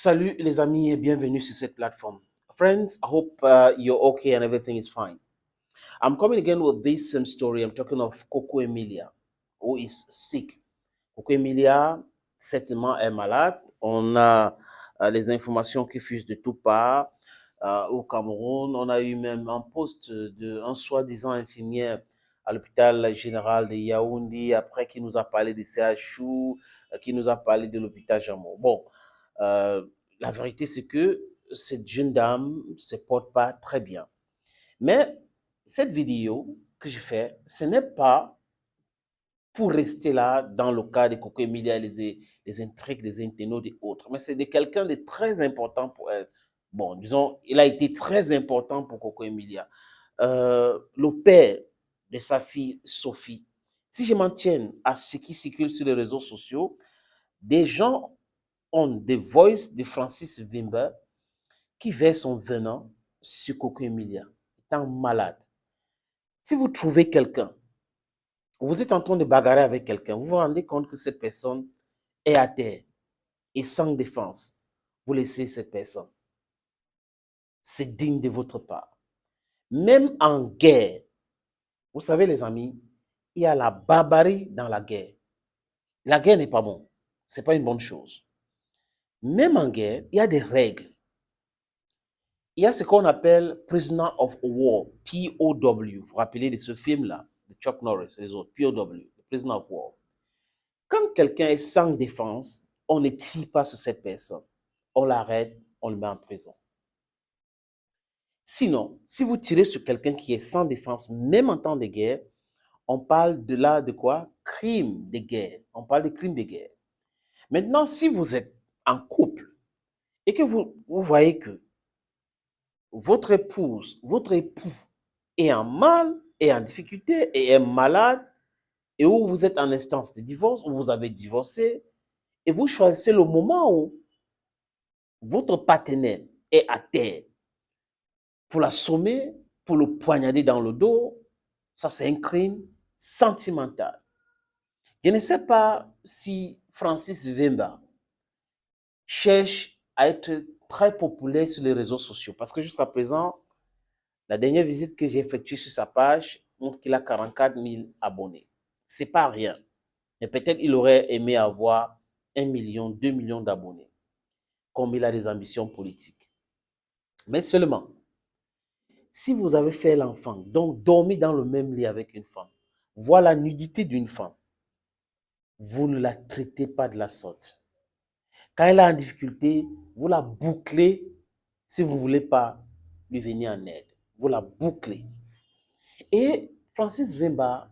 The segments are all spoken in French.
Salut les amis et bienvenue sur cette plateforme. Friends, I hope you're okay and everything is fine. I'm coming again with this same story. I'm talking of Coco Emilia, who is sick. Coco Emilia, certainement, est malade. On a les informations qui fusent de toutes parts. Au Cameroun, on a eu même un poste d'un soi-disant infirmière à l'hôpital général de Yaoundé, après qui nous a parlé des CHU, qui nous a parlé de l'hôpital Jamour. Bon, euh, la vérité, c'est que cette jeune dame ne se porte pas très bien. Mais cette vidéo que j'ai faite, ce n'est pas pour rester là dans le cas de Coco Emilia, les intrigues des internautes et autres, mais c'est de quelqu'un de très important pour elle. Bon, disons, il a été très important pour Coco Emilia. Le père de sa fille Sophie, si je m'en tiens à ce qui circule sur les réseaux sociaux, des gens ont des voices de Francis Wimber qui verse son venin sur Coco Emilia, étant malade. Si vous trouvez quelqu'un, vous êtes en train de bagarrer avec quelqu'un, vous vous rendez compte que cette personne est à terre et sans défense, vous laissez cette personne. C'est digne de votre part. Même en guerre, vous savez les amis, il y a la barbarie dans la guerre. La guerre n'est pas bon, ce n'est pas une bonne chose. Même en guerre, il y a des règles. Il y a ce qu'on appelle Prisoner of War, POW. Vous vous rappelez de ce film-là, de Chuck Norris et les autres, POW, Prisoner of War. Quand quelqu'un est sans défense, on ne tire pas sur cette personne. On l'arrête, on le met en prison. Sinon, si vous tirez sur quelqu'un qui est sans défense, même en temps de guerre, on parle de là de quoi? Crime de guerre. On parle de crime de guerre. Maintenant, si vous êtes en couple et que vous voyez que votre épouse, votre époux est en mal, est en difficulté et est malade, et où vous êtes en instance de divorce, où vous avez divorcé, et vous choisissez le moment où votre partenaire est à terre pour l'assommer, pour le poignarder dans le dos, ça c'est un crime sentimental. Je ne sais pas si Francis Wimber cherche à être très populaire sur les réseaux sociaux, parce que jusqu'à présent, la dernière visite que j'ai effectuée sur sa page montre qu'il a 44 000 abonnés. C'est pas rien. Mais peut-être il aurait aimé avoir 1 million, 2 millions d'abonnés, comme il a des ambitions politiques. Mais seulement, si vous avez fait l'enfant, donc dormi dans le même lit avec une femme, voir la nudité d'une femme, vous ne la traitez pas de la sorte. Quand elle est en difficulté, vous la bouclez si vous ne voulez pas lui venir en aide. Vous la bouclez. Et Francis Wimber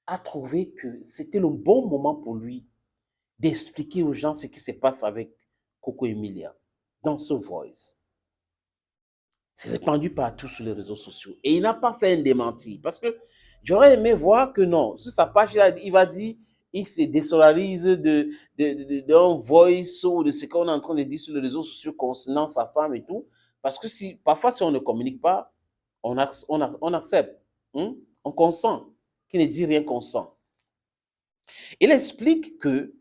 a trouvé que c'était le bon moment pour lui d'expliquer aux gens ce qui se passe avec Coco Emilia dans ce voice. C'est répandu partout sur les réseaux sociaux. Et il n'a pas fait un démenti. Parce que j'aurais aimé voir que non. Sur sa page, il va dire il se désolarise d'un voice ou de ce qu'on est en train de dire sur les réseaux sociaux concernant sa femme et tout. Parce que parfois, si on ne communique pas, on accepte. Hein? On consent. Qui ne dit rien consent. Il explique que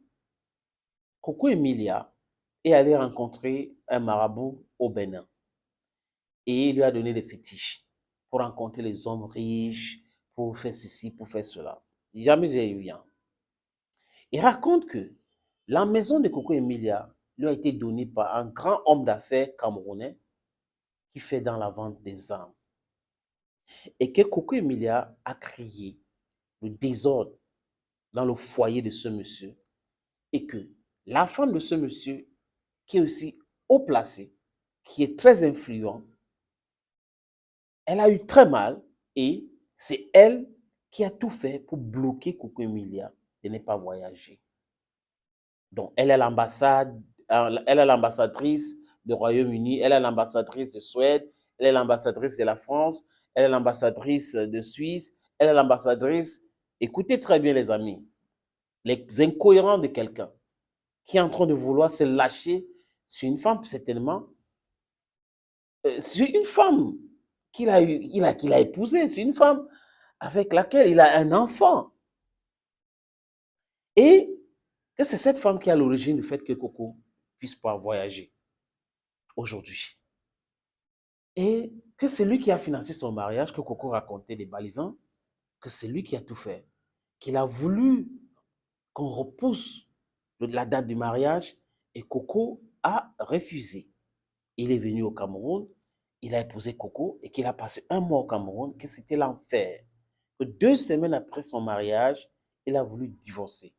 Coco Emilia est allé rencontrer un marabout au Bénin. Et il lui a donné des fétiches pour rencontrer les hommes riches, pour faire ceci, pour faire cela. Jamais j'ai eu rien. Il raconte que la maison de Coco Emilia lui a été donnée par un grand homme d'affaires camerounais qui fait dans la vente des armes. Et que Coco Emilia a créé le désordre dans le foyer de ce monsieur et que la femme de ce monsieur, qui est aussi haut placée, qui est très influent, elle a eu très mal et c'est elle qui a tout fait pour bloquer Coco Emilia de ne pas voyager. Donc, elle est l'ambassadrice du Royaume-Uni, elle est l'ambassadrice de Suède, elle est l'ambassadrice de la France, elle est l'ambassadrice de Suisse, elle est l'ambassadrice. Écoutez très bien les amis, les incohérents de quelqu'un qui est en train de vouloir se lâcher sur une femme, certainement, sur une femme qu'il a épousée, sur une femme avec laquelle il a un enfant. Et que c'est cette femme qui est à l'origine du fait que Coco puisse pouvoir voyager aujourd'hui. Et que c'est lui qui a financé son mariage, que Coco racontait les balivins, que c'est lui qui a tout fait, qu'il a voulu qu'on repousse la date du mariage et Coco a refusé. Il est venu au Cameroun, il a épousé Coco et qu'il a passé un mois au Cameroun, que c'était l'enfer. 2 semaines après son mariage, il a voulu divorcer.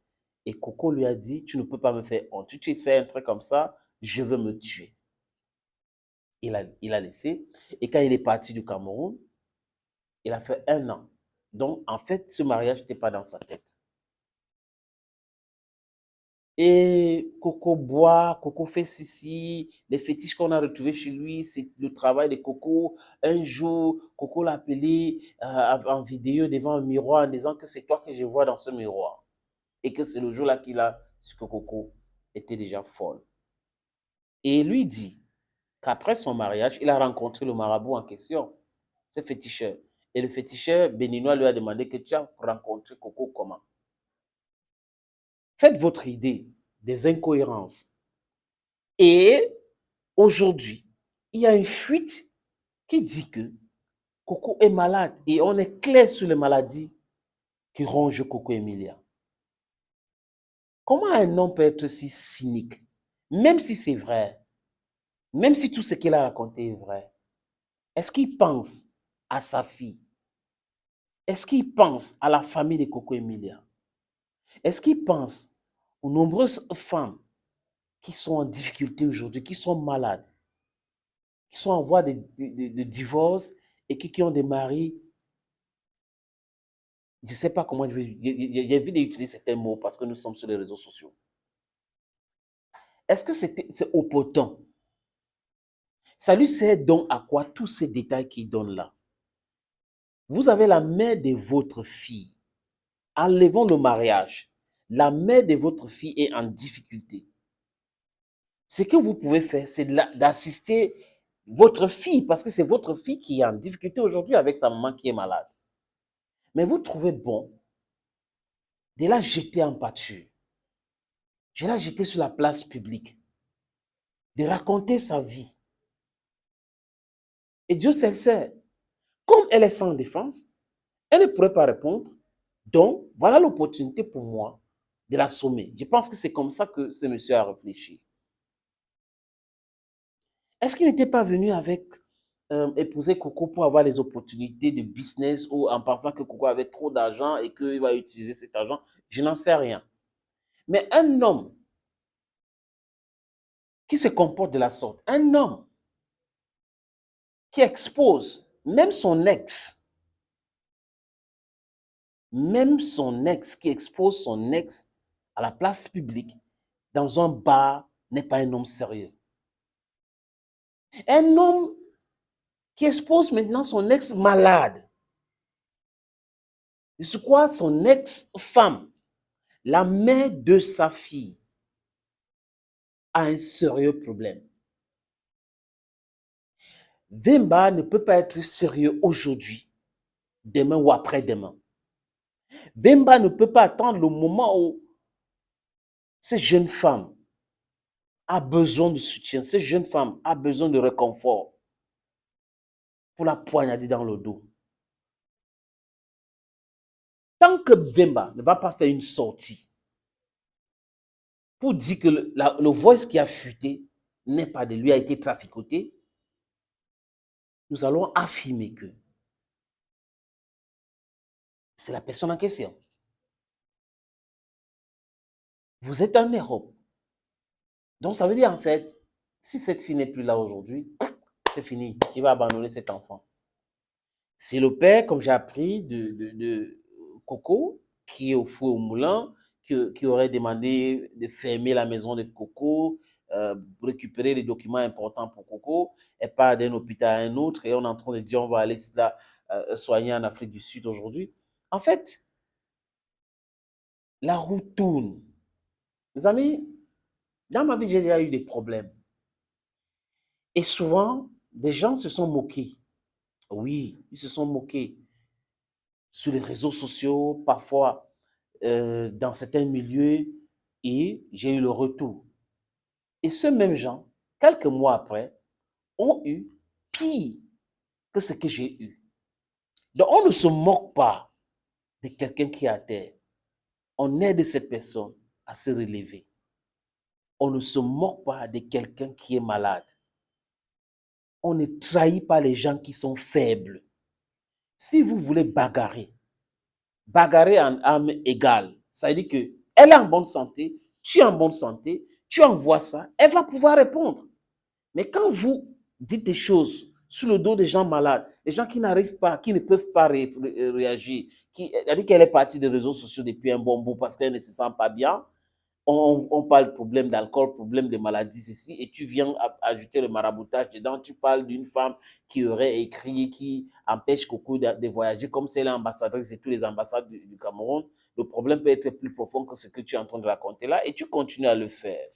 Et Coco lui a dit, tu ne peux pas me faire honte. Tu essaies un truc comme ça, je veux me tuer. Il a laissé. Et quand il est parti du Cameroun, il a fait 1 an. Donc, en fait, ce mariage n'était pas dans sa tête. Et Coco boit, Coco fait ceci, les fétiches qu'on a retrouvés chez lui, c'est le travail de Coco. Un jour, Coco l'a appelé en vidéo devant un miroir en disant que c'est toi que je vois dans ce miroir. Et que c'est le jour-là qu'il a su que Coco était déjà folle. Et il lui dit qu'après son mariage, il a rencontré le marabout en question, ce féticheur. Et le féticheur béninois lui a demandé que tu as rencontré Coco comment? Faites votre idée des incohérences. Et aujourd'hui, il y a une fuite qui dit que Coco est malade et on est clair sur les maladies qui rongent Coco Emilia. Comment un homme peut être si cynique, même si c'est vrai, même si tout ce qu'il a raconté est vrai? Est-ce qu'il pense à sa fille? Est-ce qu'il pense à la famille de Coco Emilia? Est-ce qu'il pense aux nombreuses femmes qui sont en difficulté aujourd'hui, qui sont malades, qui sont en voie de divorce et qui ont des maris? Je ne sais pas comment j'ai envie d'utiliser certains mots parce que nous sommes sur les réseaux sociaux. Est-ce que c'est opportun? Ça lui sert donc à quoi tous ces détails qu'il donne là? Vous avez la mère de votre fille. Enlevons le mariage. La mère de votre fille est en difficulté. Ce que vous pouvez faire, c'est d'assister votre fille, parce que c'est votre fille qui est en difficulté aujourd'hui avec sa maman qui est malade. Mais vous trouvez bon de la jeter en pâture, de la jeter sur la place publique, de raconter sa vie. Et Dieu sait le sait. Comme elle est sans défense, elle ne pourrait pas répondre. Donc, voilà l'opportunité pour moi de la sommer. Je pense que c'est comme ça que ce monsieur a réfléchi. Est-ce qu'il n'était pas venu avec épouser Coco pour avoir les opportunités de business ou en pensant que Coco avait trop d'argent et qu'il va utiliser cet argent? Je n'en sais rien. Mais un homme qui se comporte de la sorte, un homme qui expose même son ex qui expose son ex à la place publique dans un bar n'est pas un homme sérieux. Un homme qui expose maintenant son ex malade. C'est quoi son ex-femme, la mère de sa fille, a un sérieux problème. Vemba ne peut pas être sérieux aujourd'hui, demain ou après-demain. Vemba ne peut pas attendre le moment où cette jeune femme a besoin de soutien, cette jeune femme a besoin de réconfort pour la poignarder dans le dos. Tant que Vemba ne va pas faire une sortie pour dire que le voice qui a fuité n'est pas de lui, a été traficoté, nous allons affirmer que c'est la personne en question. Vous êtes en Europe. Donc, ça veut dire, en fait, si cette fille n'est plus là aujourd'hui, c'est fini. Il va abandonner cet enfant. C'est le père, comme j'ai appris, de Coco, qui est au four au moulin, qui aurait demandé de fermer la maison de Coco, récupérer les documents importants pour Coco, et pas d'un hôpital à un autre, et on est en train de dire on va aller là, soigner en Afrique du Sud aujourd'hui. En fait, la roue tourne. Les amis, dans ma vie, j'ai déjà eu des problèmes. Et souvent, des gens se sont moqués. Oui, ils se sont moqués sur les réseaux sociaux, parfois dans certains milieux, et j'ai eu le retour. Et ces mêmes gens, quelques mois après, ont eu pire que ce que j'ai eu. Donc, on ne se moque pas de quelqu'un qui est à terre. On aide cette personne à se relever. On ne se moque pas de quelqu'un qui est malade. On ne trahit pas les gens qui sont faibles. Si vous voulez bagarrer en âme égale, ça veut dire qu'elle est en bonne santé, tu es en bonne santé, tu envoies ça, elle va pouvoir répondre. Mais quand vous dites des choses sur le dos des gens malades, des gens qui n'arrivent pas, qui ne peuvent pas réagir, c'est-à-dire qu'elle est partie des réseaux sociaux depuis un bon bout parce qu'elle ne se sent pas bien, on parle de problème d'alcool, problème de maladies ici, et tu viens ajouter le maraboutage dedans. Tu parles d'une femme qui aurait écrit, qui empêche Coco de voyager, comme c'est l'ambassadrice de tous les ambassades du Cameroun. Le problème peut être plus profond que ce que tu es en train de raconter là, et tu continues à le faire.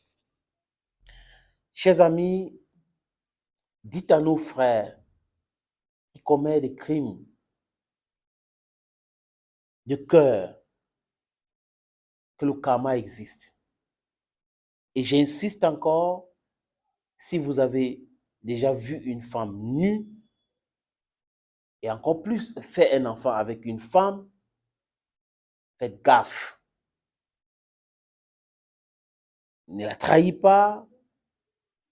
Chers amis, dites à nos frères qui commettent des crimes de cœur que le karma existe. Et j'insiste encore, si vous avez déjà vu une femme nue, et encore plus fait un enfant avec une femme, faites gaffe. Ne la trahis pas,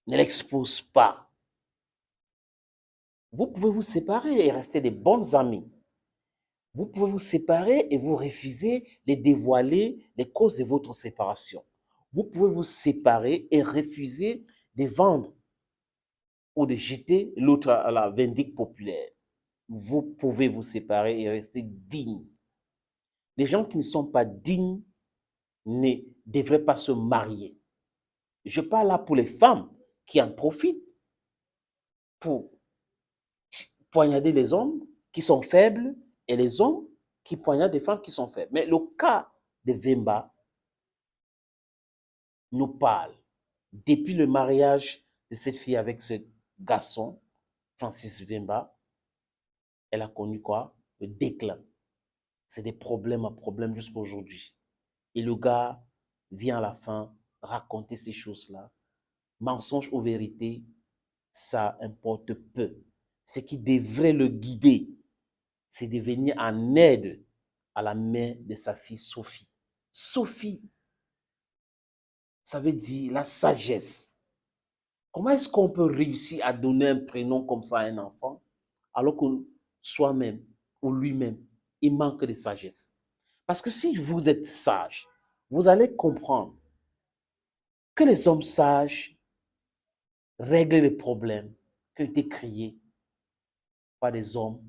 ne l'expose pas. Vous pouvez vous séparer et rester des bonnes amies. Vous pouvez vous séparer et vous refuser de dévoiler les causes de votre séparation. Vous pouvez vous séparer et refuser de vendre ou de jeter l'autre à la vindicte populaire. Vous pouvez vous séparer et rester digne. Les gens qui ne sont pas dignes ne devraient pas se marier. Je parle là pour les femmes qui en profitent pour poignarder les hommes qui sont faibles et les hommes qui poignardent des femmes qui sont faibles. Mais le cas de Vemba nous parle. Depuis le mariage de cette fille avec ce garçon, Francis Vemba, elle a connu quoi? Le déclin. C'est des problèmes à problèmes jusqu'à aujourd'hui. Et le gars vient à la fin raconter ces choses-là. Mensonge ou vérité, ça importe peu. Ce qui devrait le guider, c'est de venir en aide à la mère de sa fille Sophie. Sophie, ça veut dire la sagesse. Comment est-ce qu'on peut réussir à donner un prénom comme ça à un enfant alors que soi-même ou lui-même, il manque de sagesse? Parce que si vous êtes sage, vous allez comprendre que les hommes sages règlent les problèmes qui ont été créés par des hommes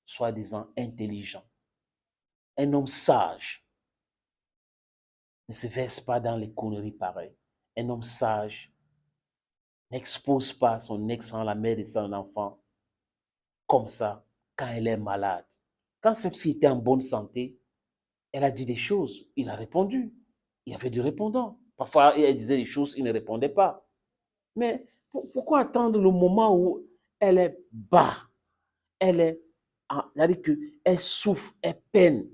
soi-disant intelligents. Un homme sage ne se verse pas dans les conneries pareilles. Un homme sage n'expose pas son ex-femme, la mère de son enfant, comme ça, quand elle est malade. Quand cette fille était en bonne santé, elle a dit des choses, il a répondu. Il y avait du répondant. Parfois, elle disait des choses, il ne répondait pas. Mais pourquoi attendre le moment où elle est bas? Elle est, c'est-à-dire qu'elle souffre, elle peine,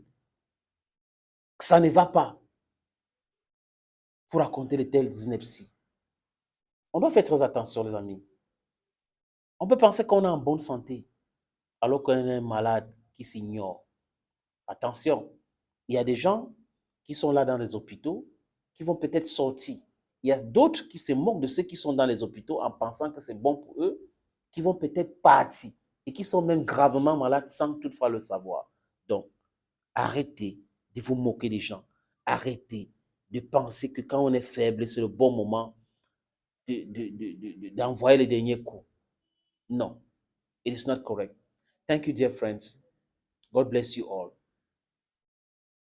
que ça ne va pas, pour raconter de telles inepties. On doit faire très attention, les amis. On peut penser qu'on est en bonne santé, alors qu'on est malade qui s'ignore. Attention, il y a des gens qui sont là dans les hôpitaux, qui vont peut-être sortir. Il y a d'autres qui se moquent de ceux qui sont dans les hôpitaux en pensant que c'est bon pour eux, qui vont peut-être partir et qui sont même gravement malades sans toutefois le savoir. Donc, arrêtez de vous moquer des gens. Arrêtez de penser que quand on est faible, c'est le bon moment d'envoyer les derniers coups. No, it is not correct. Thank you, dear friends. God bless you all.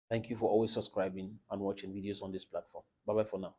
Thank you for always subscribing and watching videos on this platform. Bye-bye for now.